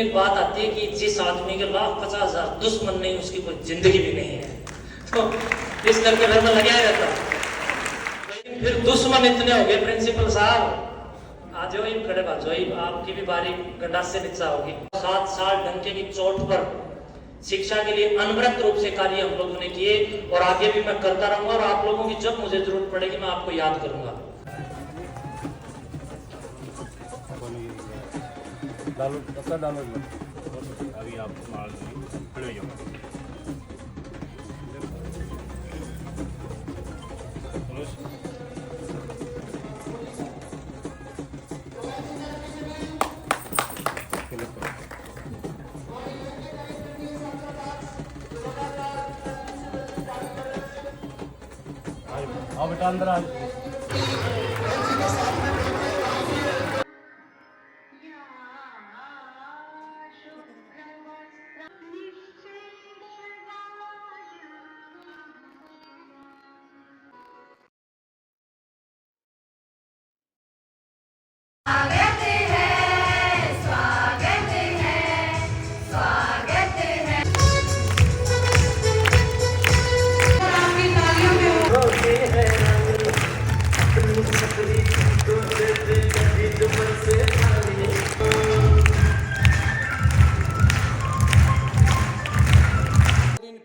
एक बात आती है कि जिस आदमी के 50,000 दुश्मन नहीं उसकी कोई जिंदगी भी नहीं है, तो इस करके घर में लगा रहता। लेकिन फिर दुश्मन इतने हो गए, प्रिंसिपल साहब आ जाओ, खड़े बात जो आपकी भी बारी गंडास से निचा होगी। 7 साल डंके की चोट पर शिक्षा के लिए अनवरत रूप से कार्य हम लोगों ने किए और आगे भी मैं करता रहूंगा और आप लोगों की जब मुझे जरूरत पड़ेगी मैं आपको याद करूंगा। डालो अभी आप खड़े हो आओ बेटा अंदर आ।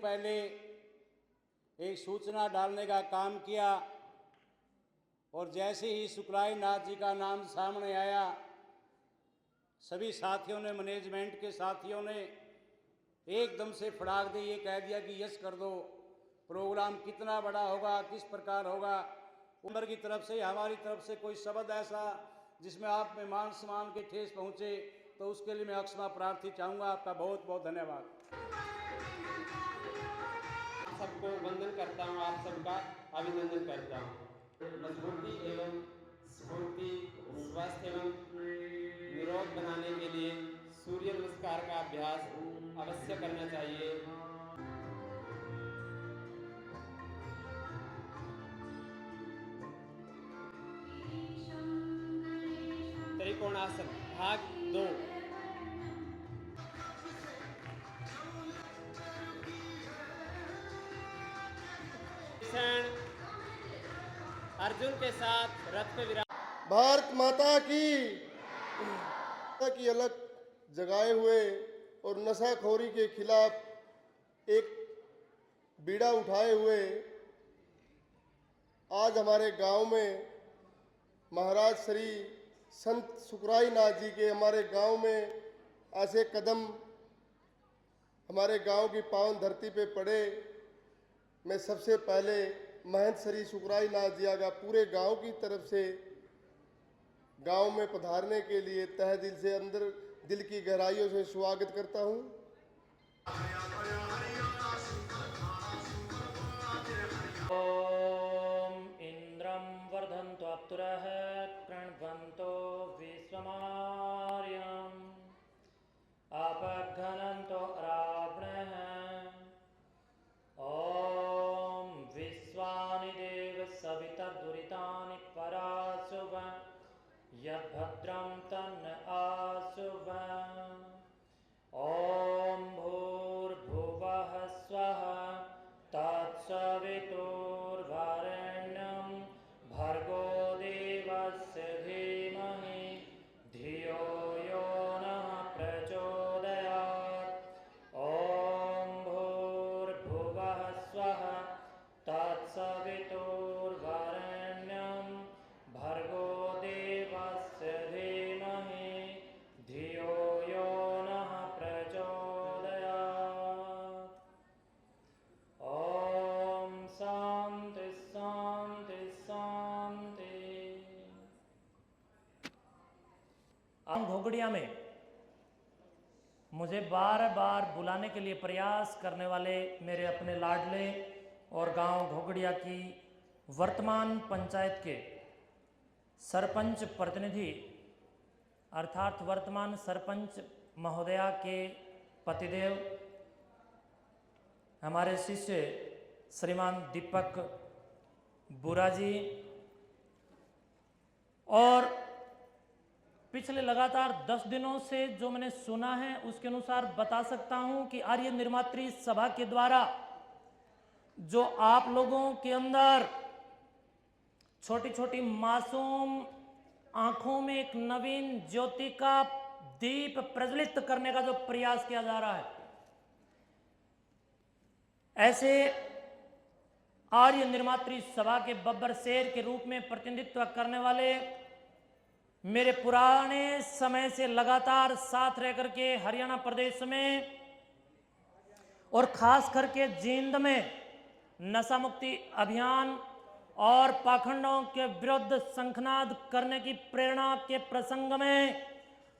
पहले एक सूचना डालने का काम किया और जैसे ही शुक्लाई नाथ जी का नाम सामने आया, सभी साथियों ने, मैनेजमेंट के साथियों ने एकदम से फड़ाक दे ये कह दिया कि यस कर दो। प्रोग्राम कितना बड़ा होगा, किस प्रकार होगा, उम्र की तरफ से, हमारी तरफ से कोई शब्द ऐसा जिसमें आप में मान सम्मान के ठेस पहुंचे तो उसके लिए मैं अक्षमा प्रार्थी चाहूँगा। आपका बहुत बहुत धन्यवाद। सबको वंदन करता हूँ, आप सबका अभिनंदन करता हूँ। मजबूती एवं स्फूर्ति, स्वस्थ एवं निरोग बनाने के लिए सूर्य नमस्कार का अभ्यास अवश्य करना चाहिए। त्रिकोणासन भाग 2। अर्जुन के साथ रथ पे भारत माता की अलग जगाए हुए और नशाखोरी के खिलाफ एक बीड़ा उठाए हुए आज हमारे गांव में महाराज श्री संत सुखराई नाथ जी के हमारे गांव में ऐसे कदम हमारे गांव की पावन धरती पे पड़े। मैं सबसे पहले महंत श्री सुखराई नाथ जी का पूरे गांव की तरफ से गांव में पधारने के लिए तहे दिल से, अंदर दिल की गहराइयों से स्वागत करता हूं। ओम इंद्रम वर्धन्तो अप्सुरः प्रणवन्तो विश्वमार्यम् अपघ्नन्तो रावणः। ओम विश्वानि देव सवितर्दुरितानि पराशुभ यद्भद्रं तन्न आशुभ। ओम भूर्भुवः स्वः तत्सवितुर्वरेण्यं भर्गो देवस्य धीमहि धियो यो नः प्रचोदयात्। ओम भूर्भुवः स्वः तत्सवितुर्वरेण्यं भर्गो देवस्य धीमहि धियो यो नः प्रचोदयात्। ओम शांति शांति शांति। आम घोगड़िया में मुझे बार बार बुलाने के लिए प्रयास करने वाले मेरे अपने लाडले और गांव घोगड़िया की वर्तमान पंचायत के सरपंच प्रतिनिधि अर्थात वर्तमान सरपंच महोदया के पतिदेव हमारे शिष्य श्रीमान दीपक बुरा जी और पिछले लगातार 10 दिनों से जो मैंने सुना है उसके अनुसार बता सकता हूं कि आर्य निर्मात्री सभा के द्वारा जो आप लोगों के अंदर छोटी छोटी मासूम आंखों में एक नवीन ज्योति का दीप प्रज्वलित करने का जो प्रयास किया जा रहा है, ऐसे आर्य निर्मात्री सभा के बब्बर शेर के रूप में प्रतिनिधित्व करने वाले, मेरे पुराने समय से लगातार साथ रह करके हरियाणा प्रदेश में और खास करके जींद में नशा मुक्ति अभियान और पाखंडों के विरुद्ध शंखनाद करने की प्रेरणा के प्रसंग में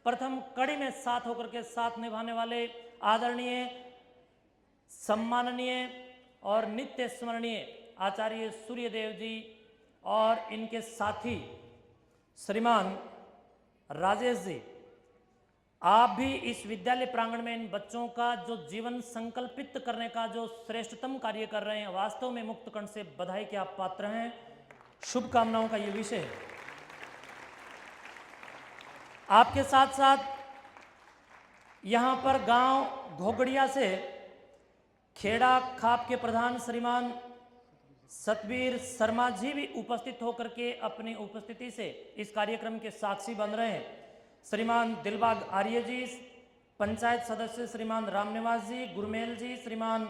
प्रथम कड़ी में साथ होकर के साथ निभाने वाले आदरणीय, सम्माननीय और नित्य स्मरणीय आचार्य सूर्यदेव जी और इनके साथी श्रीमान राजेश जी, आप भी इस विद्यालय प्रांगण में इन बच्चों का जो जीवन संकल्पित करने का जो श्रेष्ठतम कार्य कर रहे हैं, वास्तव में मुक्त कंठ से बधाई के आप पात्र हैं। शुभकामनाओं का ये विषय है। आपके साथ साथ यहां पर गांव घोगड़िया से खेड़ा खाप के प्रधान श्रीमान सतबीर शर्मा जी भी उपस्थित होकर के अपनी उपस्थिति से इस कार्यक्रम के साक्षी बन रहे हैं। श्रीमान दिलबाग आर्य जी, पंचायत सदस्य श्रीमान रामनिवास जी, गुरमेल जी, श्रीमान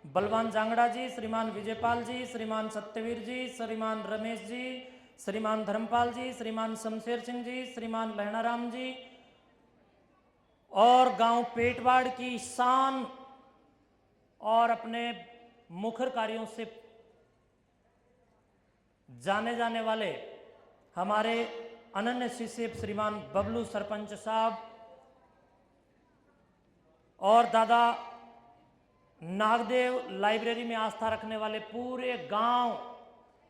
बलवान जांगड़ा जी, श्रीमान विजयपाल जी, श्रीमान सत्यवीर जी, श्रीमान रमेश जी, श्रीमान धर्मपाल जी, श्रीमान शमशेर सिंह जी, श्रीमान लहणाराम जी और गांव पेटवाड़ की शान और अपने मुखर कार्यों से जाने जाने वाले हमारे अनन्य शिष्य श्रीमान बबलू सरपंच साहब और दादा नागदेव लाइब्रेरी में आस्था रखने वाले पूरे गांव,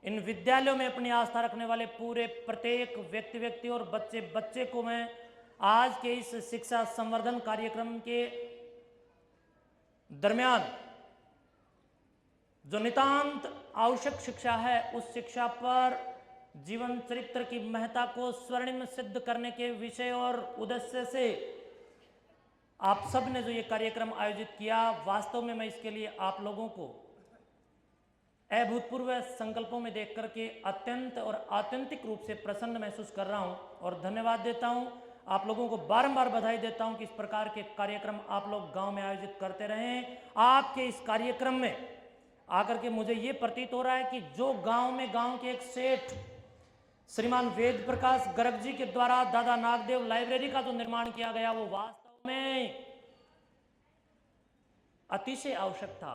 इन विद्यालयों में अपनी आस्था रखने वाले पूरे प्रत्येक व्यक्ति और बच्चे को मैं आज के इस शिक्षा संवर्धन कार्यक्रम के दरमियान जो नितांत आवश्यक शिक्षा है, उस शिक्षा पर जीवन चरित्र की महत्ता को स्वर्णिम सिद्ध करने के विषय और उद्देश्य से आप सब ने जो ये कार्यक्रम आयोजित किया, वास्तव में मैं इसके लिए आप लोगों को अभूतपूर्व संकल्पों में देख करके अत्यंत और आत्यंतिक रूप से प्रसन्न महसूस कर रहा हूं और धन्यवाद देता हूं। आप लोगों को बारंबार बधाई देता हूं कि इस प्रकार के कार्यक्रम आप लोग गांव में आयोजित करते रहें। आपके इस कार्यक्रम में आकर के मुझे ये प्रतीत हो रहा है कि जो गांव के एक सेठ श्रीमान वेद प्रकाश गर्ग जी के द्वारा दादा नागदेव लाइब्रेरी का जो निर्माण किया गया, वो वास्तव में अतिशय आवश्यक था,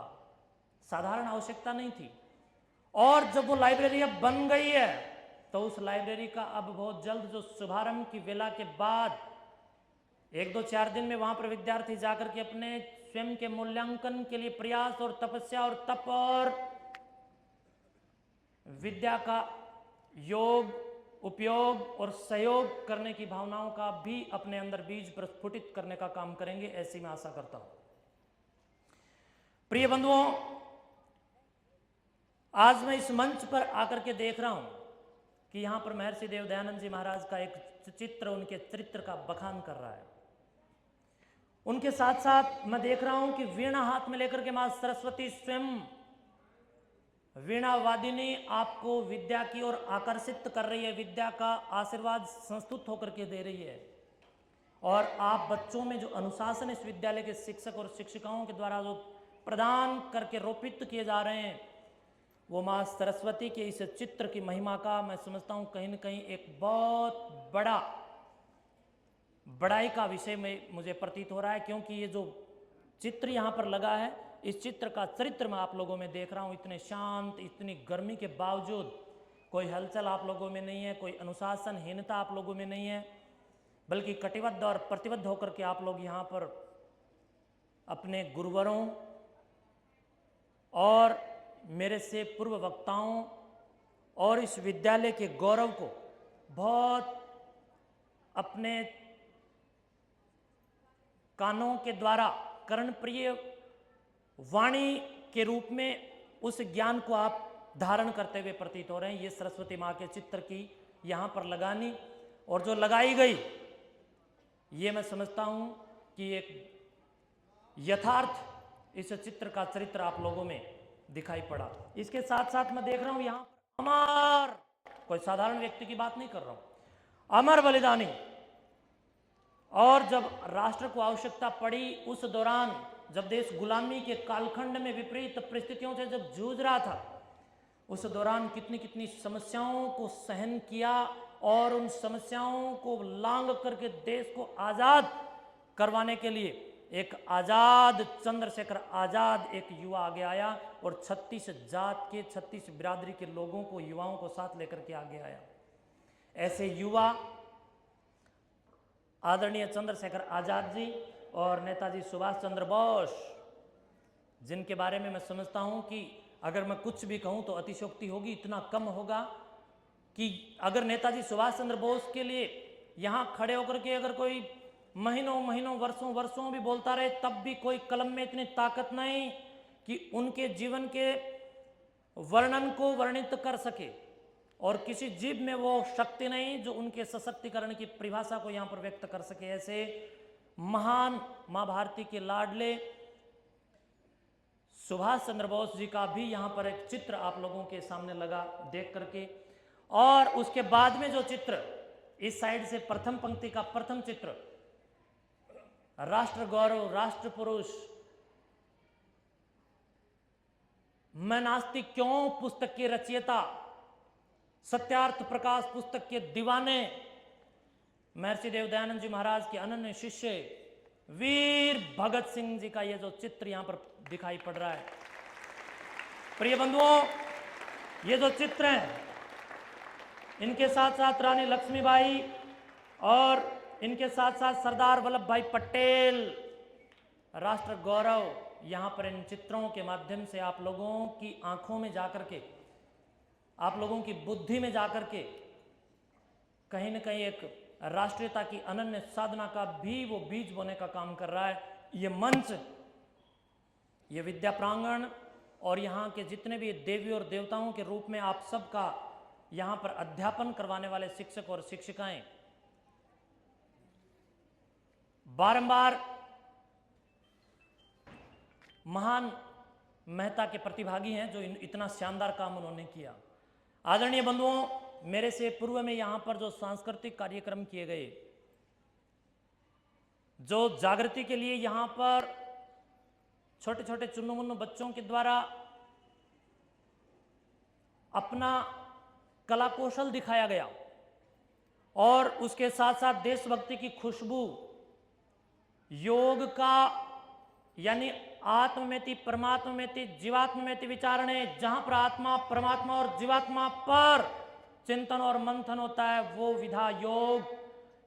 साधारण आवश्यकता नहीं थी। और जब वो लाइब्रेरी अब बन गई है तो उस लाइब्रेरी का अब बहुत जल्द जो शुभारंभ की वेला के बाद 1-2-4 दिन में वहां पर विद्यार्थी जाकर के अपने स्वयं के मूल्यांकन के लिए प्रयास और तपस्या और तप और विद्या का योग, उपयोग और सहयोग करने की भावनाओं का भी अपने अंदर बीज प्रस्फुटित करने का काम करेंगे, ऐसी मैं आशा करता हूं। प्रिय बंधुओं, आज मैं इस मंच पर आकर के देख रहा हूं कि यहां पर महर्षि देव दयानंद जी महाराज का एक चित्र, उनके चरित्र का बखान कर रहा है। उनके साथ साथ मैं देख रहा हूं कि वीणा हाथ में लेकर के मां सरस्वती स्वयं वीणा वादिनी आपको विद्या की ओर आकर्षित कर रही है, विद्या का आशीर्वाद संस्तुत होकर के दे रही है। और आप बच्चों में जो अनुशासन इस विद्यालय के शिक्षक और शिक्षिकाओं के द्वारा जो प्रदान करके रोपित किए जा रहे हैं, वो माँ सरस्वती के इस चित्र की महिमा का मैं समझता हूँ कहीं न कहीं एक बहुत बड़ा बड़ाई का विषय में मुझे प्रतीत हो रहा है। क्योंकि ये जो चित्र यहाँ पर लगा है, इस चित्र का चरित्र मैं आप लोगों में देख रहा हूँ। इतने शांत, इतनी गर्मी के बावजूद कोई हलचल आप लोगों में नहीं है, कोई अनुशासनहीनता आप लोगों में नहीं है, बल्कि कटिबद्ध और प्रतिबद्ध होकर के आप लोग यहाँ पर अपने गुरुवरों और मेरे से पूर्व वक्ताओं और इस विद्यालय के गौरव को बहुत अपने कानों के द्वारा कर्णप्रिय वाणी के रूप में उस ज्ञान को आप धारण करते हुए प्रतीत हो रहे हैं। ये सरस्वती माँ के चित्र की यहाँ पर लगानी और जो लगाई गई ये मैं समझता हूं कि एक यथार्थ इस चित्र का चरित्र आप लोगों में दिखाई पड़ा। इसके साथ साथ मैं देख रहा हूं यहां अमर, कोई साधारण व्यक्ति की बात नहीं कर रहा हूं, अमर बलिदानी। और जब राष्ट्र को आवश्यकता पड़ी उस दौरान, जब देश गुलामी के कालखंड में विपरीत परिस्थितियों से जब जूझ रहा था, उस दौरान कितनी कितनी समस्याओं को सहन किया और उन समस्याओं को लांघ करके देश को आजाद करवाने के लिए एक आजाद चंद्रशेखर आजाद एक युवा आगे आया और 36 जात के 36 बिरादरी के लोगों को, युवाओं को साथ लेकर के आगे आया। ऐसे युवा आदरणीय चंद्रशेखर आजाद जी और नेताजी सुभाष चंद्र बोस, जिनके बारे में मैं समझता हूं कि अगर मैं कुछ भी कहूं तो अतिशयोक्ति होगी, इतना कम होगा कि अगर नेताजी सुभाष चंद्र बोस के लिए यहां खड़े होकर के अगर कोई महीनों महीनों वर्षों वर्षों भी बोलता रहे, तब भी कोई कलम में इतनी ताकत नहीं कि उनके जीवन के वर्णन को वर्णित कर सके, और किसी जीव में वो शक्ति नहीं जो उनके सशक्तिकरण की परिभाषा को यहां पर व्यक्त कर सके। ऐसे महान मां भारती के लाडले सुभाष चंद्र बोस जी का भी यहां पर एक चित्र आप लोगों के सामने लगा देख करके। और उसके बाद में जो चित्र इस साइड से प्रथम पंक्ति का प्रथम चित्र, राष्ट्र गौरव, राष्ट्र पुरुष, मैं नास्तिक क्यों पुस्तक के रचयिता, सत्यार्थ प्रकाश पुस्तक के दीवाने, महर्षि देव दयानंद जी महाराज के अनन्य शिष्य वीर भगत सिंह जी का यह जो चित्र यहां पर दिखाई पड़ रहा है। प्रिय बंधुओं, ये जो चित्र हैं, इनके साथ साथ रानी लक्ष्मीबाई और इनके साथ साथ सरदार वल्लभ भाई पटेल, राष्ट्र गौरव, यहां पर इन चित्रों के माध्यम से आप लोगों की आंखों में जाकर के, आप लोगों की बुद्धि में जाकर के कहीं न कहीं एक राष्ट्रीयता की अनन्य साधना का भी वो बीज बोने का काम कर रहा है। ये मंच, ये विद्या प्रांगण और यहाँ के जितने भी देवी और देवताओं के रूप में आप सबका यहाँ पर अध्यापन करवाने वाले शिक्षक और शिक्षिकाएं बारंबार महान मेहता के प्रतिभागी हैं जो इतना शानदार काम उन्होंने किया। आदरणीय बंधुओं, मेरे से पूर्व में यहां पर जो सांस्कृतिक कार्यक्रम किए गए, जो जागृति के लिए यहां पर छोटे छोटे चुन्नू मुन्नू बच्चों के द्वारा अपना कला कौशल दिखाया गया और उसके साथ साथ देशभक्ति की खुशबू, योग का यानी आत्ममेति परमात्ममेति जीवात्ममेति विचारणे, जहां पर आत्मा परमात्मा और जीवात्मा पर चिंतन और मंथन होता है, वो विधा योग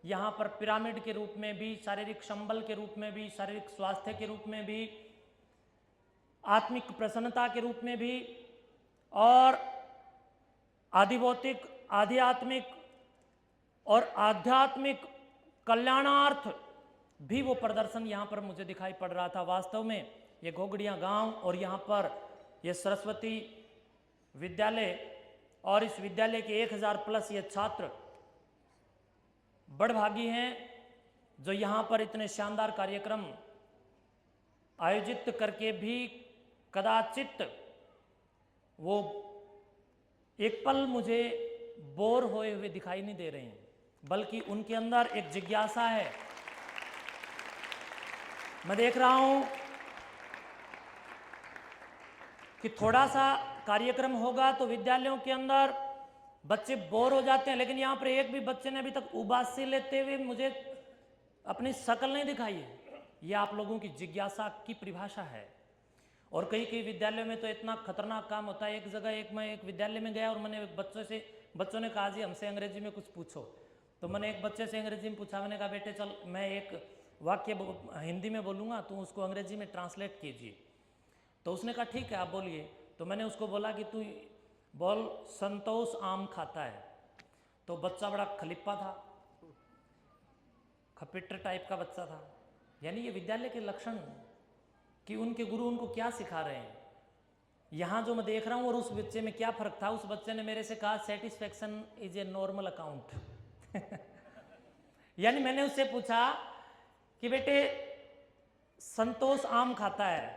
यहां पर पिरामिड के रूप में भी, शारीरिक संबल के रूप में भी, शारीरिक स्वास्थ्य के रूप में भी, आत्मिक प्रसन्नता के रूप में भी और आधिभौतिक, आध्यात्मिक और आध्यात्मिक कल्याणार्थ भी वो प्रदर्शन यहाँ पर मुझे दिखाई पड़ रहा था। वास्तव में ये घोगड़िया गांव और यहाँ पर ये सरस्वती विद्यालय और इस विद्यालय के 1000 प्लस ये छात्र बड़भागी हैं जो यहाँ पर इतने शानदार कार्यक्रम आयोजित करके भी कदाचित वो एक पल मुझे बोर होए हुए दिखाई नहीं दे रहे हैं, बल्कि उनके अंदर एक जिज्ञासा है। मैं देख रहा हूं कि थोड़ा सा कार्यक्रम होगा तो विद्यालयों के अंदर बच्चे बोर हो जाते हैं, लेकिन यहां पर एक भी बच्चे ने अभी तक उबासी लेते हुए मुझे अपनी शक्ल नहीं दिखाई है। यह आप लोगों की जिज्ञासा की परिभाषा है। और कई कई विद्यालयों में तो इतना खतरनाक काम होता है। एक जगह मैं एक विद्यालय में गया और मैंने बच्चों ने कहा जी हमसे अंग्रेजी में कुछ पूछो, तो मैंने एक बच्चे से अंग्रेजी में पूछा। मैंने कहा बेटे चल मैं एक वाक्य हिंदी में बोलूँगा, तू उसको अंग्रेजी में ट्रांसलेट कीजिए। तो उसने कहा ठीक है आप बोलिए। तो मैंने उसको बोला कि तू बोल संतोष आम खाता है। तो बच्चा बड़ा खलिप्पा था, खपिटर टाइप का बच्चा था। यानी ये विद्यालय के लक्षण कि उनके गुरु उनको क्या सिखा रहे हैं। यहाँ जो मैं देख रहा हूँ और उस बच्चे में क्या फर्क था। उस बच्चे ने मेरे से कहा satisfaction is a normal account. यानी मैंने उससे पूछा कि बेटे संतोष आम खाता है,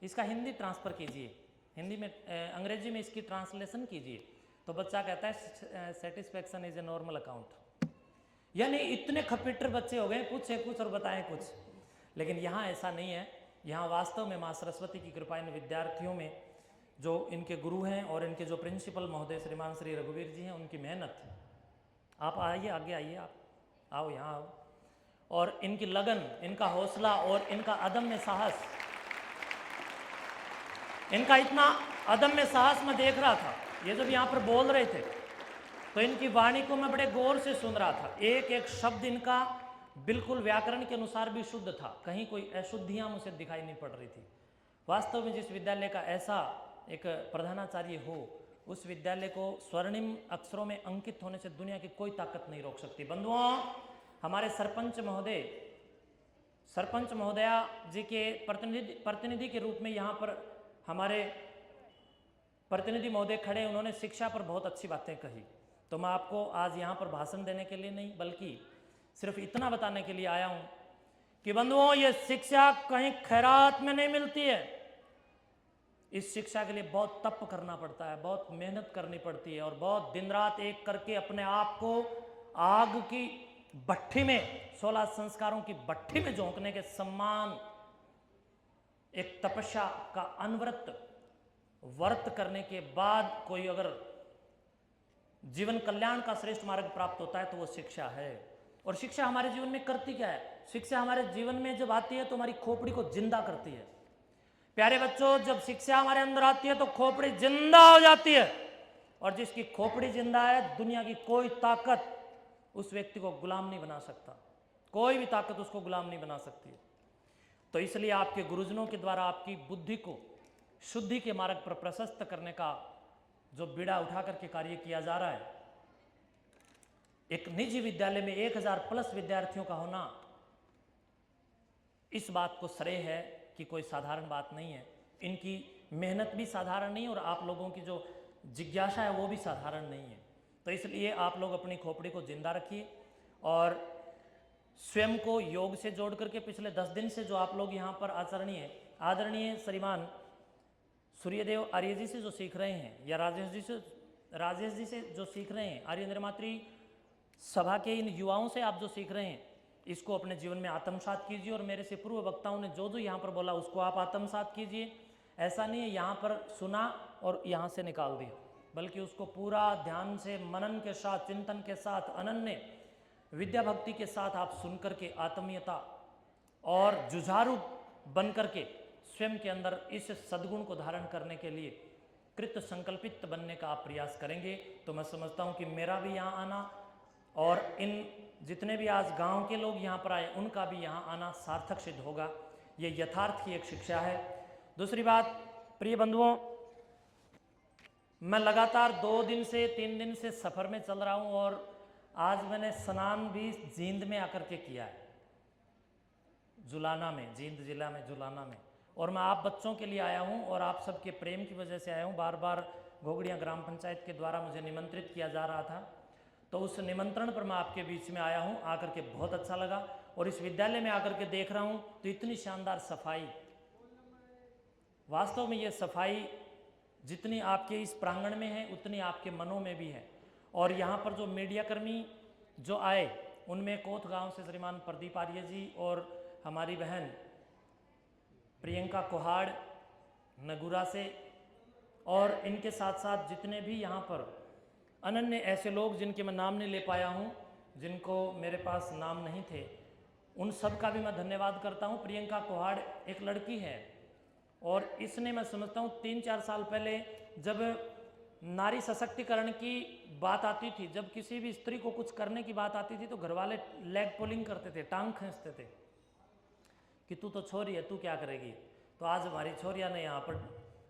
इसका हिंदी ट्रांसफर कीजिए, हिंदी में अंग्रेजी में इसकी ट्रांसलेशन कीजिए। तो बच्चा कहता है satisfaction is a normal account. यानी इतने खपीटर बच्चे हो गए, पूछे कुछ और बताएं कुछ। लेकिन यहाँ ऐसा नहीं है। यहाँ वास्तव में माँ सरस्वती की कृपा इन विद्यार्थियों में, जो इनके गुरु हैं और इनके जो प्रिंसिपल महोदय श्रीमान श्री रघुवीर जी हैं, उनकी मेहनत। आप आइए, आगे आइए, आप आओ, यहाँ आओ। और इनकी लगन, इनका हौसला और इनका अदम्य साहस, इनका इतना अदम्य साहस मैं देख रहा था। ये जब यहाँ पर बोल रहे थे तो इनकी वाणी को मैं बड़े गौर से सुन रहा था। एक एक शब्द इनका बिल्कुल व्याकरण के अनुसार भी शुद्ध था, कहीं कोई अशुद्धियां मुझे दिखाई नहीं पड़ रही थी। वास्तव में जिस विद्यालय का ऐसा एक प्रधानाचार्य हो, उस विद्यालय को स्वर्णिम अक्षरों में अंकित होने से दुनिया की कोई ताकत नहीं रोक सकती। बंधुओं, हमारे सरपंच महोदया जी के प्रतिनिधि के रूप में यहाँ पर हमारे प्रतिनिधि महोदय खड़े, उन्होंने शिक्षा पर बहुत अच्छी बातें कही। तो मैं आपको आज यहाँ पर भाषण देने के लिए नहीं, बल्कि सिर्फ इतना बताने के लिए आया हूँ कि बंधुओं, ये शिक्षा कहीं खैरात में नहीं मिलती है। इस शिक्षा के लिए बहुत तप करना पड़ता है, बहुत मेहनत करनी पड़ती है, और बहुत दिन रात एक करके अपने आप को आग की भट्ठी में, 16 संस्कारों की भट्ठी में झोंकने के सम्मान, एक तपस्या का अनवरत व्रत करने के बाद कोई अगर जीवन कल्याण का श्रेष्ठ मार्ग प्राप्त होता है तो वो शिक्षा है। और शिक्षा हमारे जीवन में करती क्या है? शिक्षा हमारे जीवन में जब आती है तो हमारी खोपड़ी को जिंदा करती है। प्यारे बच्चों, जब शिक्षा हमारे अंदर आती है तो खोपड़ी जिंदा हो जाती है, और जिसकी खोपड़ी जिंदा है, दुनिया की कोई ताकत उस व्यक्ति को गुलाम नहीं बना सकता, कोई भी ताकत उसको गुलाम नहीं बना सकती है। तो इसलिए आपके गुरुजनों के द्वारा आपकी बुद्धि को शुद्धि के मार्ग पर प्रशस्त करने का जो बीड़ा उठा करके कार्य किया जा रहा है, एक निजी विद्यालय में 1000+ विद्यार्थियों का होना, इस बात को श्रेय है कि कोई साधारण बात नहीं है। इनकी मेहनत भी साधारण नहीं, और आप लोगों की जो जिज्ञासा है वो भी साधारण नहीं है। तो इसलिए आप लोग अपनी खोपड़ी को जिंदा रखिए, और स्वयं को योग से जोड़ करके पिछले 10 दिन से जो आप लोग यहाँ पर आदरणीय श्रीमान सूर्यदेव आर्य जी से जो सीख रहे हैं, या राजेश जी से जो सीख रहे हैं, आर्य निर्मात्री सभा के इन युवाओं से आप जो सीख रहे हैं, इसको अपने जीवन में आत्मसात कीजिए। और मेरे से पूर्व वक्ताओं ने जो यहाँ पर बोला उसको आप आत्मसात कीजिए। ऐसा नहीं है यहाँ पर सुना और यहाँ से निकाल दिया, बल्कि उसको पूरा ध्यान से, मनन के साथ, चिंतन के साथ, अनन्य विद्या भक्ति के साथ आप सुन करके आत्मीयता और जुझारू बन करके स्वयं के अंदर इस सद्गुण को धारण करने के लिए कृत संकल्पित बनने का आप प्रयास करेंगे, तो मैं समझता हूँ कि मेरा भी यहाँ आना और इन जितने भी आज गांव के लोग यहाँ पर आए उनका भी यहाँ आना सार्थक सिद्ध होगा। ये यथार्थ की एक शिक्षा है। दूसरी बात, प्रिय बंधुओं, मैं लगातार 2 दिन से 3 दिन से सफ़र में चल रहा हूँ, और आज मैंने स्नान भी जींद में आकर के किया है, जुलाना में, जींद जिला में जुलाना में। और मैं आप बच्चों के लिए आया हूँ और आप सबके प्रेम की वजह से आया हूँ। बार बार घोगड़िया ग्राम पंचायत के द्वारा मुझे निमंत्रित किया जा रहा था, तो उस निमंत्रण पर मैं आपके बीच में आया हूँ। आकर के बहुत अच्छा लगा, और इस विद्यालय में आकर के देख रहा हूँ तो इतनी शानदार सफाई। वास्तव में ये सफाई जितनी आपके इस प्रांगण में है उतनी आपके मनों में भी है। और यहाँ पर जो मीडिया कर्मी जो आए, उनमें कोथ गांव से श्रीमान प्रदीप आर्य जी और हमारी बहन प्रियंका कोहाड़ नगुरा से, और इनके साथ साथ जितने भी यहाँ पर अनन्य ऐसे लोग जिनके मैं नाम नहीं ले पाया हूँ, जिनको मेरे पास नाम नहीं थे, उन सब का भी मैं धन्यवाद करता हूँ। प्रियंका कोहाड़ एक लड़की है, और इसने, मैं समझता हूँ 3-4 साल पहले जब नारी सशक्तिकरण की बात आती थी, जब किसी भी स्त्री को कुछ करने की बात आती थी, तो घर वाले लेग पुलिंग करते थे, टांग खींचते थे कि तू तो छोरी है, तू क्या करेगी। तो आज हमारी छोरिया ने यहाँ पर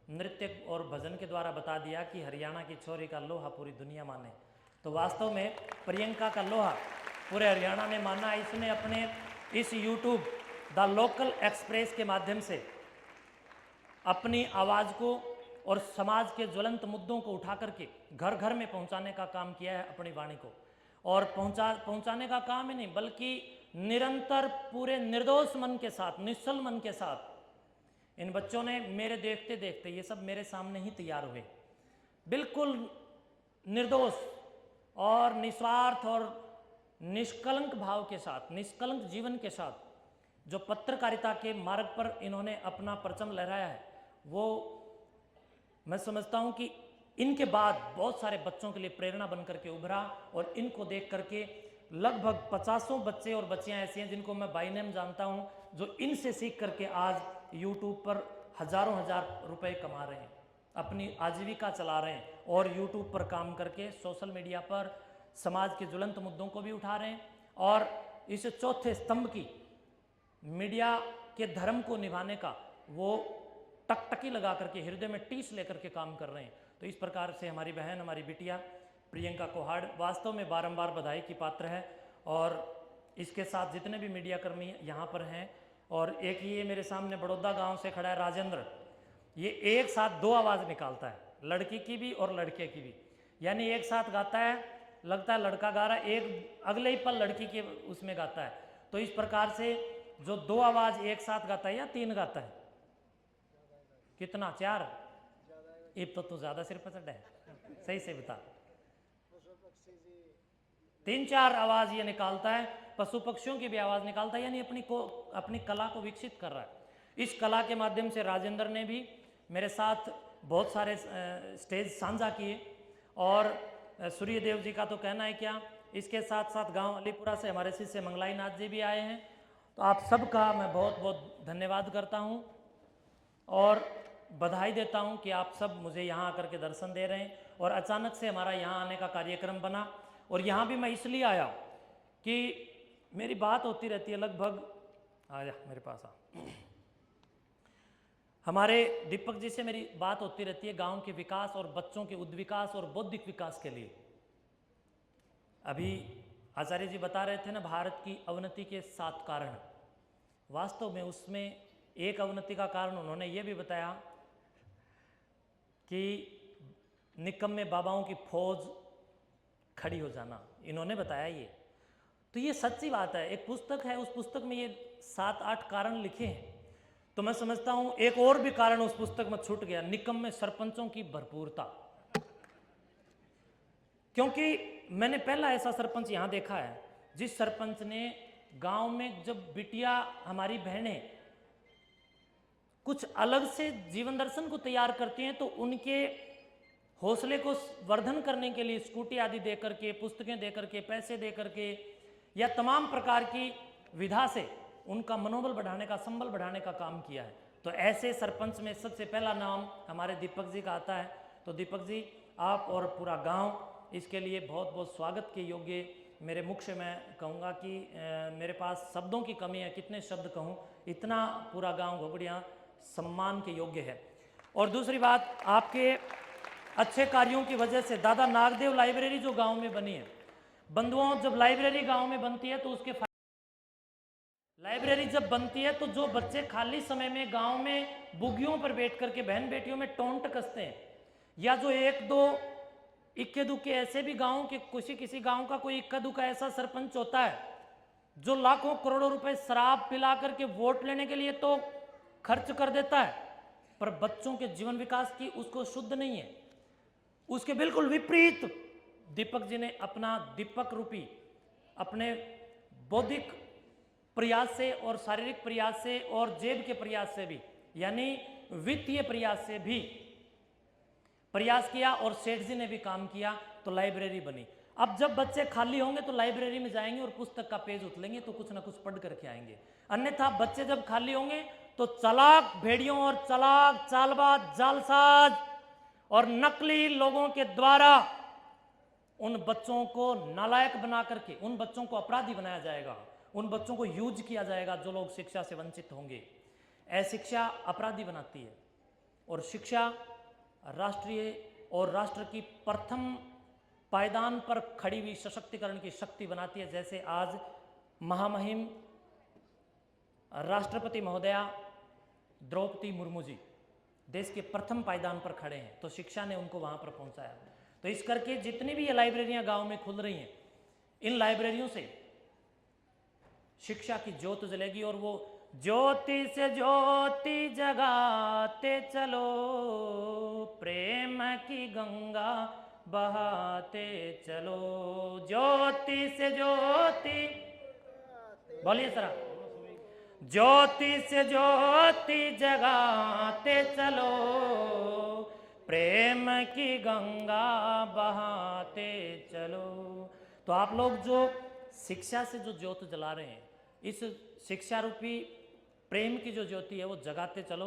नृत्य और भजन के द्वारा बता दिया कि हरियाणा की छोरी का लोहा पूरी दुनिया माने। तो वास्तव में प्रियंका का लोहा पूरे हरियाणा ने माना। इसने अपने इस यूट्यूब द लोकल एक्सप्रेस के माध्यम से अपनी आवाज़ को और समाज के ज्वलंत मुद्दों को उठा करके घर घर में पहुंचाने का काम किया है, अपनी वाणी को। और पहुंचाने का काम ही नहीं, बल्कि निरंतर पूरे निर्दोष मन के साथ, निश्चल मन के साथ इन बच्चों ने मेरे देखते देखते, ये सब मेरे सामने ही तैयार हुए, बिल्कुल निर्दोष और निस्वार्थ और निष्कलंक भाव के साथ, निष्कलंक जीवन के साथ जो पत्रकारिता के मार्ग पर इन्होंने अपना परचम लहराया है, वो मैं समझता हूँ कि इनके बाद बहुत सारे बच्चों के लिए प्रेरणा बन करके उभरा। और इनको देख करके लगभग 50 बच्चे और बच्चियाँ ऐसी हैं जिनको मैं बाय नेम जानता हूँ, जो इनसे सीख करके आज यूट्यूब पर हजारों हजार रुपए कमा रहे हैं, अपनी आजीविका चला रहे हैं और यूट्यूब पर काम करके सोशल मीडिया पर समाज के ज्वलंत मुद्दों को भी उठा रहे हैं और इस चौथे स्तंभ की मीडिया के धर्म को निभाने का वो टकटकी लगा करके, हृदय में टीस लेकर के काम कर रहे हैं। तो इस प्रकार से हमारी बहन, हमारी बिटिया प्रियंका कोहाड़ वास्तव में बारंबार बधाई की पात्र है। और इसके साथ जितने भी मीडिया कर्मी यहाँ पर हैं, और एक ये मेरे सामने बड़ौदा गांव से खड़ा है राजेंद्र, ये एक साथ 2 आवाज़ निकालता है, लड़की की भी और लड़के की भी, यानी एक साथ गाता है, लगता है लड़का गा रहा है, एक अगले ही पल लड़की के उसमें गाता है। तो इस प्रकार से जो 2 आवाज़ एक साथ गाता है या 3 गाता है, कितना 4, इब तो तू ज़्यादा सिर पर चढ़ा है, सही से बता, 3-4 आवाज़ ये निकालता है, पशु पक्षियों की भी आवाज़ निकालता है, यानी अपनी कला को विकसित कर रहा है। इस कला के माध्यम से राजेंद्र ने भी मेरे साथ बहुत सारे स्टेज साझा किए और सूर्यदेव जी का तो कहना है क्या, इसके साथ साथ गांव अलीपुरा से हमारे शिष्य मंगलाई नाथ जी भी आए हैं। तो आप सबका मैं बहुत बहुत धन्यवाद करता हूं और बधाई देता हूं कि आप सब मुझे यहाँ आकर के दर्शन दे रहे हैं। और अचानक से हमारा यहाँ आने का कार्यक्रम बना, और यहाँ भी मैं इसलिए आया कि मेरी बात होती रहती है, लगभग आ जा मेरे पास आ, हमारे दीपक जी से मेरी बात होती रहती है गांव के विकास और बच्चों के उद्विकास और बौद्धिक विकास के लिए। अभी आचार्य जी बता रहे थे ना भारत की अवनति के 7 कारण, वास्तव में उसमें एक अवनति का कारण उन्होंने ये भी बताया कि निकम्मे बाबाओं की फौज खड़ी हो जाना, इन्होंने बताया ये। तो ये सच्ची बात है, एक पुस्तक है, उस पुस्तक में ये 7-8 कारण लिखे हैं। तो मैं समझता हूं एक और भी कारण उस पुस्तक में छूट गया, निकम्मे सरपंचों की भरपूरता। क्योंकि मैंने पहला ऐसा सरपंच यहां देखा है जिस सरपंच ने गांव में, जब बिटिया हमारी बहनें कुछ अलग से जीवन दर्शन को तैयार करती हैं, तो उनके हौसले को वर्धन करने के लिए स्कूटी आदि दे करके, पुस्तकें दे करके, पैसे दे करके, या तमाम प्रकार की विधा से उनका मनोबल बढ़ाने का, संबल बढ़ाने का काम किया है। तो ऐसे सरपंच में सबसे पहला नाम हमारे दीपक जी का आता है। तो दीपक जी, आप और पूरा गांव इसके लिए बहुत बहुत स्वागत के योग्य। मेरे मुख से मैं कहूँगा कि मेरे पास शब्दों की कमी है, कितने शब्द कहूँ, इतना पूरा गांव घोगड़िया सम्मान के योग्य है। और दूसरी बात, आपके अच्छे कार्यों की वजह से दादा नागदेव लाइब्रेरी जो गांव में बनी है, बंधुओं, जब लाइब्रेरी गांव में बनती है तो उसके लाइब्रेरी जब बनती है तो जो बच्चे खाली समय में गांव में बुगियों पर बैठ करके बहन बेटियों में टोंट कसते हैं, या जो 1-2 इक्के दुक्के ऐसे भी गांव के, किसी गांव का कोई इक्का दुक्का ऐसा सरपंच होता है जो लाखों करोड़ों रुपए शराब पिला करके वोट लेने के लिए तो खर्च कर देता है, पर बच्चों के जीवन विकास की उसको शुद्ध नहीं है। उसके बिल्कुल विपरीत दीपक जी ने अपना दीपक रूपी अपने बौद्धिक प्रयास से और शारीरिक प्रयास से और जेब के प्रयास से भी, यानी वित्तीय प्रयास से भी प्रयास किया, और सेठ जी ने भी काम किया, तो लाइब्रेरी बनी। अब जब बच्चे खाली होंगे तो लाइब्रेरी में जाएंगे और पुस्तक का पेज उतलेंगे तो कुछ ना कुछ पढ़ करके आएंगे। अन्यथा बच्चे जब खाली होंगे तो चालाक भेड़ियों और चालाक चालबाज, जालसाज और नकली लोगों के द्वारा उन बच्चों को नालायक बना करके उन बच्चों को अपराधी बनाया जाएगा, उन बच्चों को यूज किया जाएगा जो लोग शिक्षा से वंचित होंगे। अशिक्षा अपराधी बनाती है, और शिक्षा राष्ट्रीय और राष्ट्र की प्रथम पायदान पर खड़ी हुई सशक्तिकरण की शक्ति बनाती है। जैसे आज महामहिम राष्ट्रपति महोदया द्रौपदी मुर्मू जी देश के प्रथम पायदान पर खड़े हैं, तो शिक्षा ने उनको वहां पर पहुंचाया। तो इस करके जितनी भी ये लाइब्रेरियां गांव में खुल रही हैं, इन लाइब्रेरियों से शिक्षा की ज्योत जलेगी और वो ज्योति से ज्योति जगाते चलो, प्रेम की गंगा बहाते चलो, ज्योति से ज्योति, बोलिए सरा, ज्योति से ज्योति जगाते चलो, प्रेम की गंगा बहाते चलो। तो आप लोग जो शिक्षा से जो ज्योत जला रहे हैं, इस शिक्षा रूपी प्रेम की जो ज्योति है वो जगाते चलो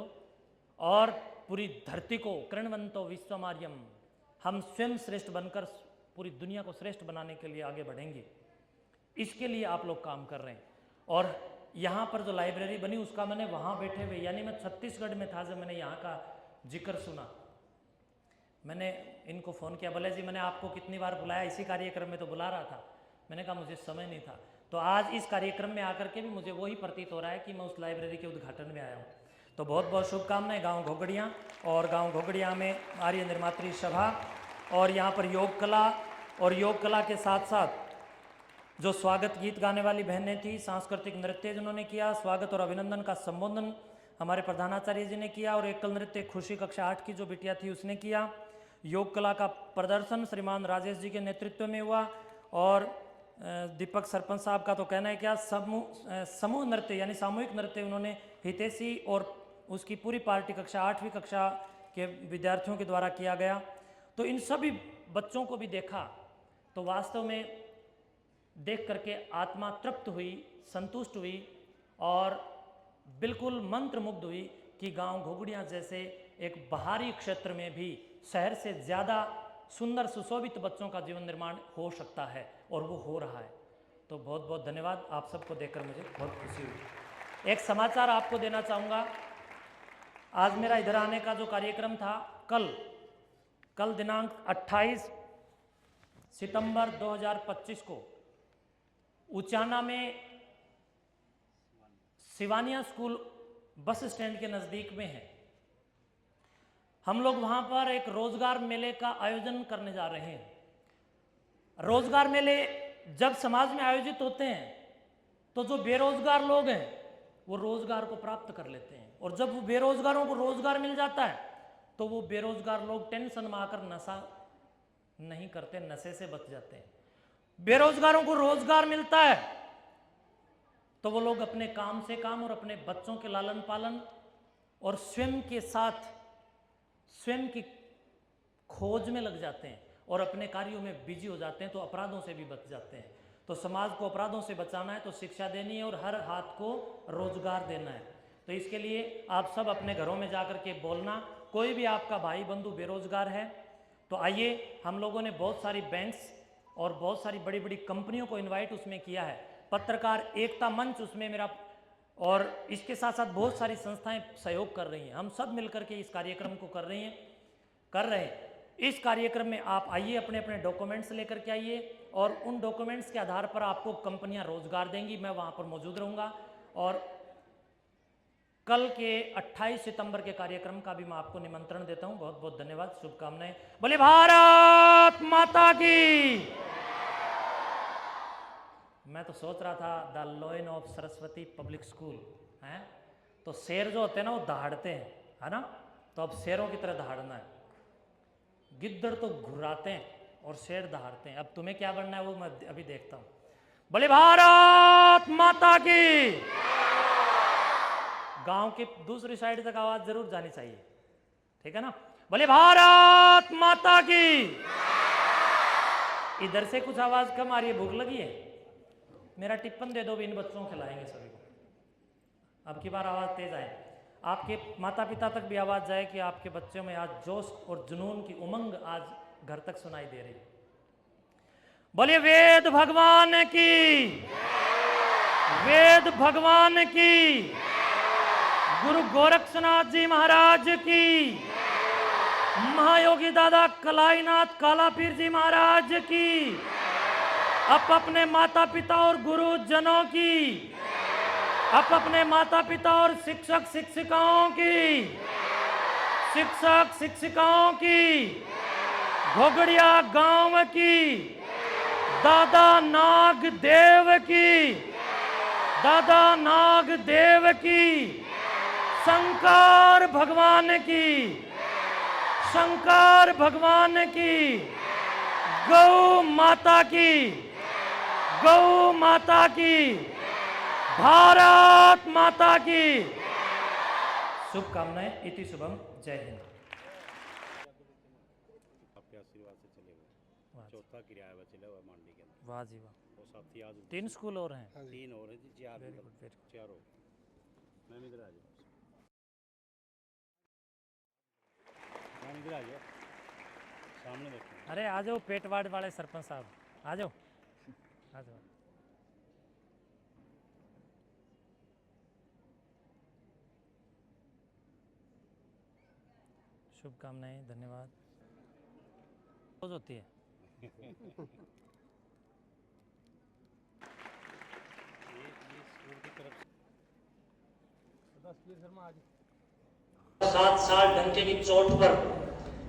और पूरी धरती को कृणवंतो विश्वमार्यम, हम स्वयं श्रेष्ठ बनकर पूरी दुनिया को श्रेष्ठ बनाने के लिए आगे बढ़ेंगे। इसके लिए आप लोग काम कर रहे हैं। और यहाँ पर जो लाइब्रेरी बनी उसका मैंने वहाँ बैठे हुए, यानी मैं छत्तीसगढ़ में था जब मैंने यहाँ का जिक्र सुना, मैंने इनको फ़ोन किया, बोले जी मैंने आपको कितनी बार बुलाया, इसी कार्यक्रम में तो बुला रहा था। मैंने कहा मुझे समय नहीं था। तो आज इस कार्यक्रम में आकर के भी मुझे वही प्रतीत हो रहा है कि मैं उस लाइब्रेरी के उद्घाटन में आया हूँ। तो बहुत बहुत शुभकामनाएं गांव घोगड़िया, और गांव घोगड़िया में आर्य निर्मात्री सभा, और यहाँ पर योग कला, और योग कला के साथ साथ जो स्वागत गीत गाने वाली बहनें थी, सांस्कृतिक नृत्य जिन्होंने किया, स्वागत और अभिनंदन का संबोधन हमारे प्रधानाचार्य जी ने किया, और एकल नृत्य खुशी कक्षा 8 की जो बिटिया थी उसने किया। योग कला का प्रदर्शन श्रीमान राजेश जी के नेतृत्व में हुआ, और दीपक सरपंच साहब का तो कहना है क्या, समूह नृत्य यानी सामूहिक नृत्य उन्होंने हितैषी और उसकी पूरी पार्टी कक्षा 8वीं कक्षा के विद्यार्थियों के द्वारा किया गया। तो इन सभी बच्चों को भी देखा तो वास्तव में देख करके आत्मा तृप्त हुई, संतुष्ट हुई, और बिल्कुल मंत्रमुग्ध हुई कि गांव घोगड़िया जैसे एक बाहरी क्षेत्र में भी शहर से ज़्यादा सुंदर सुशोभित बच्चों का जीवन निर्माण हो सकता है, और वो हो रहा है। तो बहुत बहुत धन्यवाद, आप सबको देखकर मुझे बहुत खुशी हुई। एक समाचार आपको देना चाहूँगा, आज मेरा इधर आने का जो कार्यक्रम था, कल दिनांक 28 सितंबर 2025 को उचाना में सिवानिया स्कूल बस स्टैंड के नज़दीक में है, हम लोग वहाँ पर एक रोजगार मेले का आयोजन करने जा रहे हैं। रोजगार मेले जब समाज में आयोजित होते हैं तो जो बेरोजगार लोग हैं वो रोजगार को प्राप्त कर लेते हैं, और जब वो बेरोजगारों को रोजगार मिल जाता है तो वो बेरोजगार लोग टेंशन में आकर नशा नहीं करते, नशे से बच जाते हैं। बेरोजगारों को रोजगार मिलता है तो वो लोग अपने काम से काम और अपने बच्चों के लालन पालन और स्वयं के साथ स्वयं की खोज में लग जाते हैं और अपने कार्यों में बिजी हो जाते हैं, तो अपराधों से भी बच जाते हैं। तो समाज को अपराधों से बचाना है तो शिक्षा देनी है और हर हाथ को रोजगार देना है। तो इसके लिए आप सब अपने घरों में जाकर के बोलना, कोई भी आपका भाई बंधु बेरोजगार है तो आइए, हम लोगों ने बहुत सारी बैंक्स और बहुत सारी बड़ी बड़ी कंपनियों को इनवाइट उसमें किया है, पत्रकार एकता मंच उसमें मेरा, और इसके साथ साथ बहुत सारी संस्थाएं सहयोग कर रही हैं। हम सब मिलकर के इस कार्यक्रम को कर रहे हैं। इस कार्यक्रम में आप आइए, अपने अपने डॉक्यूमेंट्स लेकर के आइए, और उन डॉक्यूमेंट्स के आधार पर आपको कंपनियां रोजगार देंगी। मैं वहां पर मौजूद रहूंगा, और कल के 28 सितंबर के कार्यक्रम का भी मैं आपको निमंत्रण देता हूं। बहुत बहुत धन्यवाद, शुभकामनाएं। बोले भारत माता की। मैं तो सोच रहा था the lion of Saraswati public school है, तो शेर जो होते हैं ना वो दहाड़ते हैं, है ना, तो अब शेरों की तरह दहाड़ना है। गिद्दड़ तो घुराते हैं और शेर दहाड़ते हैं। अब तुम्हें क्या बनना है वो मैं अभी देखता हूं। बोले भारत माता की। गांव के दूसरी साइड तक आवाज जरूर जानी चाहिए, ठीक है ना। बोले भारत माता की। इधर से कुछ आवाज कम आ रही है, भूख लगी है, मेरा टिप्पण दे दो भी, इन बच्चों को खिलाएंगे सभी को। अब की बार आवाज तेज आए, आपके माता पिता तक भी आवाज जाए कि आपके बच्चों में आज जोश और जुनून की उमंग आज घर तक सुनाई दे रही। बोलिए वेद भगवान की, वेद भगवान की, गुरु गोरक्षनाथ जी महाराज की, महायोगी दादा कलाईनाथ कालापीर जी महाराज की, अपने माता पिता और गुरुजनों की, अपने माता पिता और शिक्षक शिक्षिकाओं की, शिक्षक शिक्षिकाओं की, घोगड़िया गांव की, दादा नाग देव की, दादा नाग देव की, शंकर भगवान की, शंकर भगवान की, गौ माता की, गौ माता की, भारत माता की। शुभकामनाएं। इति शुभम। जय हिंद। आपके आशीर्वाद से चले हुए चौथा किराया हुआ चला हुआ मंडी के अंदर। वाह जी वाह। वो साथी आज 3 स्कूल और हैं। 3 और है जी, चार वेरी गुड, वेरी गुड। चारों। मैम इधर आ जाओ, मैम इधर आ जाओ, सामने देखो। अरे आ जाओ पेटवाड़ वाले सरपंच साहब, आ जाओ आ जाओ। शुभकामनाएं। धन्यवाद। रोज होती है। स्कूल की तरफ 7 साल डंके की चोट पर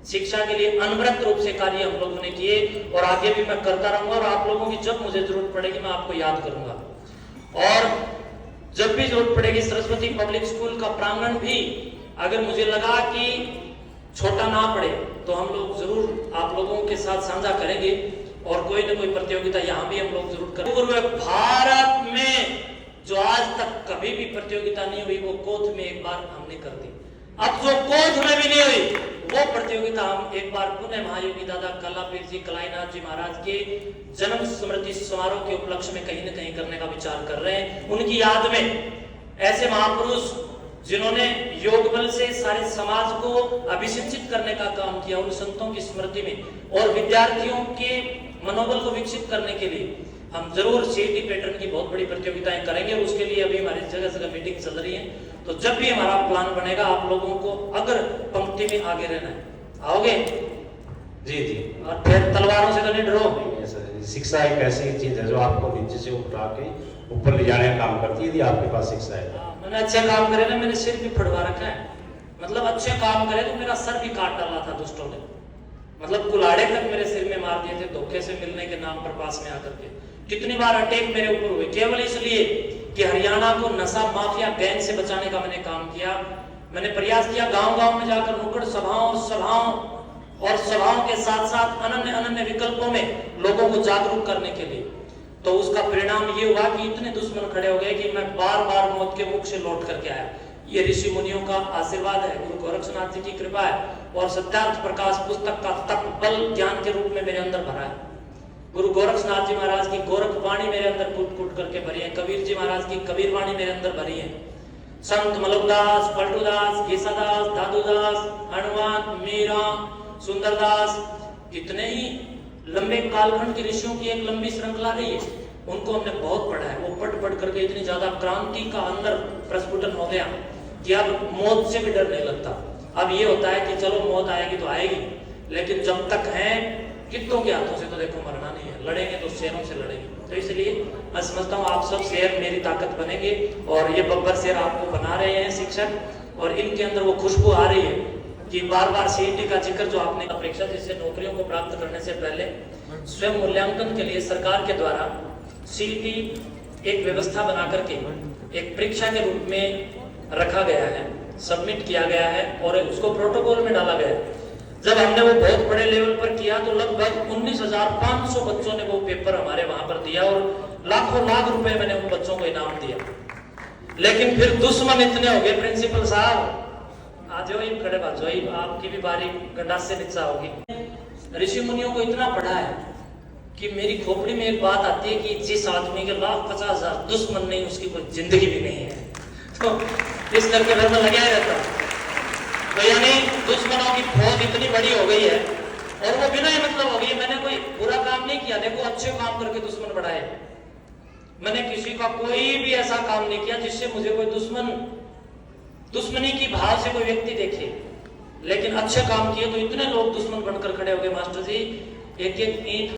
शिक्षा के लिए अनवरत रूप से कार्य हम लोगों ने किए और आगे भी मैं करता रहूंगा और आप लोगों की जब मुझे जरूरत पड़ेगी मैं आपको याद करूंगा। और जब भी जरूरत पड़ेगी सरस्वती पब्लिक स्कूल का प्रांगण भी अगर मुझे लगा कि छोटा ना पड़े तो हम लोग जरूर आप लोगों के साथ साझा करेंगे और कोई ना कोई प्रतियोगिता यहाँ भी हम लोग जरूर करेंगे। पूर्व भारत में जो आज तक कभी भी प्रतियोगिता नहीं हुई वो कोथ में एक बार हमने कर दी। अब जो कोथ में भी नहीं हुई वो प्रतियोगिता हम एक बार पुनः महायोगी दादा कलापीर जी कलाईनाथ जी महाराज के जन्म स्मृति समारोह के उपलक्ष्य में कहीं न कहीं करने का विचार कर रहे हैं। उनकी याद में ऐसे महापुरुष जिन्होंने योग बल से सारे समाज को अभिशिक्षित करने का काम किया, उन संतों की स्मृति में और विद्यार्थियों के मनोबल को विकसित करने के लिए हम जरूर सीईटी पैटर्न की बहुत बड़ी प्रतियोगिताएं करेंगे और उसके लिए अभी हमारी जगह जगह मीटिंग चल रही है। तो जब भी हमारा प्लान बनेगा आप लोगों को अगर पंक्ति में आगे रहना है आओगे जी जी। और फिर तलवारों से तो नहीं डरो। शिक्षा एक ऐसी चीज है जो आपको नीचे से उठा के ऊपर ले जाने का काम करती है यदि आपके पास शिक्षा है। मैंने अच्छे काम करे ना, मेरे सिर भी फटवा रखा है। मतलब अच्छे काम करे तो मेरा सर भी काट डाला था दुष्टों ने, मतलब कुल्हाड़े तक मेरे सिर में मार दिए थे धोखे से मिलने के नाम पर पास में आकर के। कितनी बार अटैक मेरे ऊपर हुए केवल इसलिए कि हरियाणा को नशा माफिया गैंग से बचाने का मैंने काम किया। मैंने प्रयास किया गांव-गांव में जाकर नुक्कड़ सभाओं और सभाओं के साथ साथ अनन्य अनन्य विकल्पों में लोगों को जागरूक करने के लिए। तो उसका परिणाम ये हुआ कि इतने दुश्मन खड़े हो गए कि मैं बार-बार मौत के मुख से लौट करके आया। ये ऋषि मुनियों का आशीर्वाद है, गुरु गोरक्षनाथ जी की कृपा है और सत्यार्थ प्रकाश पुस्तक का तप बल ज्ञान के रूप में मेरे अंदर भरा है। गुरु गोरक्षनाथ जी महाराज की गोरख वाणी मेरे अंदर कूट करके भरी है। कबीर जी महाराज की कबीर वाणी मेरे अंदर भरी है। संत मलुकदास, पलटूदास, गीसादास, दादूदास, हनुमान, मीरा, सुंदरदास, इतने ही लंबे कालखंड के ऋषियों की एक लंबी श्रृंखला रही है। उनको हमने बहुत पढ़ा है। वो पढ़ करके इतनी ज्यादा क्रांति का अंदर प्रस्फुटन हो गया कि अब मौत से भी डर नहीं लगता। अब ये होता है कि चलो मौत आएगी तो आएगी, लेकिन जब तक है कितनों के हाथों से तो देखो मरना नहीं है, लड़ेंगे तो शेरों से लड़ेंगे। तो इसलिए मैं समझता हूँ आप सब शेर मेरी ताकत बनेंगे और ये बब्बर शेर आपको बना रहे हैं शिक्षक और इनके अंदर वो खुशबू आ रही है कि बार बार सीईटी का जिक्र जो आपने अपेक्षा जिससे नौकरियों को प्राप्त करने से पहले स्वयं मूल्यांकन के लिए सरकार के द्वारा सीईटी एक व्यवस्था बना करके एक परीक्षा के रूप में रखा गया है, सबमिट किया गया है और उसको प्रोटोकॉल में डाला गया है। जब हमने वो बहुत बड़े लेवल पर किया तो लगभग 19,500 बच्चों ने वो पेपर हमारे वहां पर दिया और लाखों लाख रुपए मैंने उन बच्चों को इनाम दिया। लेकिन फिर दुश्मन इतने हो गए, प्रिंसिपल साहब आ जाओ खड़े बात जो आपकी भी बारी गंडास से नीचा होगी। ऋषि मुनियों को इतना पढ़ा है कि मेरी खोपड़ी में एक बात आती है कि जिस आदमी के 1,50,000 दुश्मन नहीं उसकी कोई जिंदगी भी नहीं है। तो इस करके घर में लगा रहता। तो यानी दुश्मनों की फौज इतनी बड़ी हो गई है और वो बिना ही मतलब हो गई। मैंने कोई बुरा काम नहीं किया, देखो अच्छे काम करके दुश्मन बढ़ाए। मैंने किसी का कोई भी ऐसा काम नहीं किया जिससे मुझे कोई दुश्मनी की भाव से कोई व्यक्ति देखे, लेकिन अच्छे काम किए तो इतने लोग दुश्मन बनकर खड़े हो गए। मास्टर जी एक एक ईंट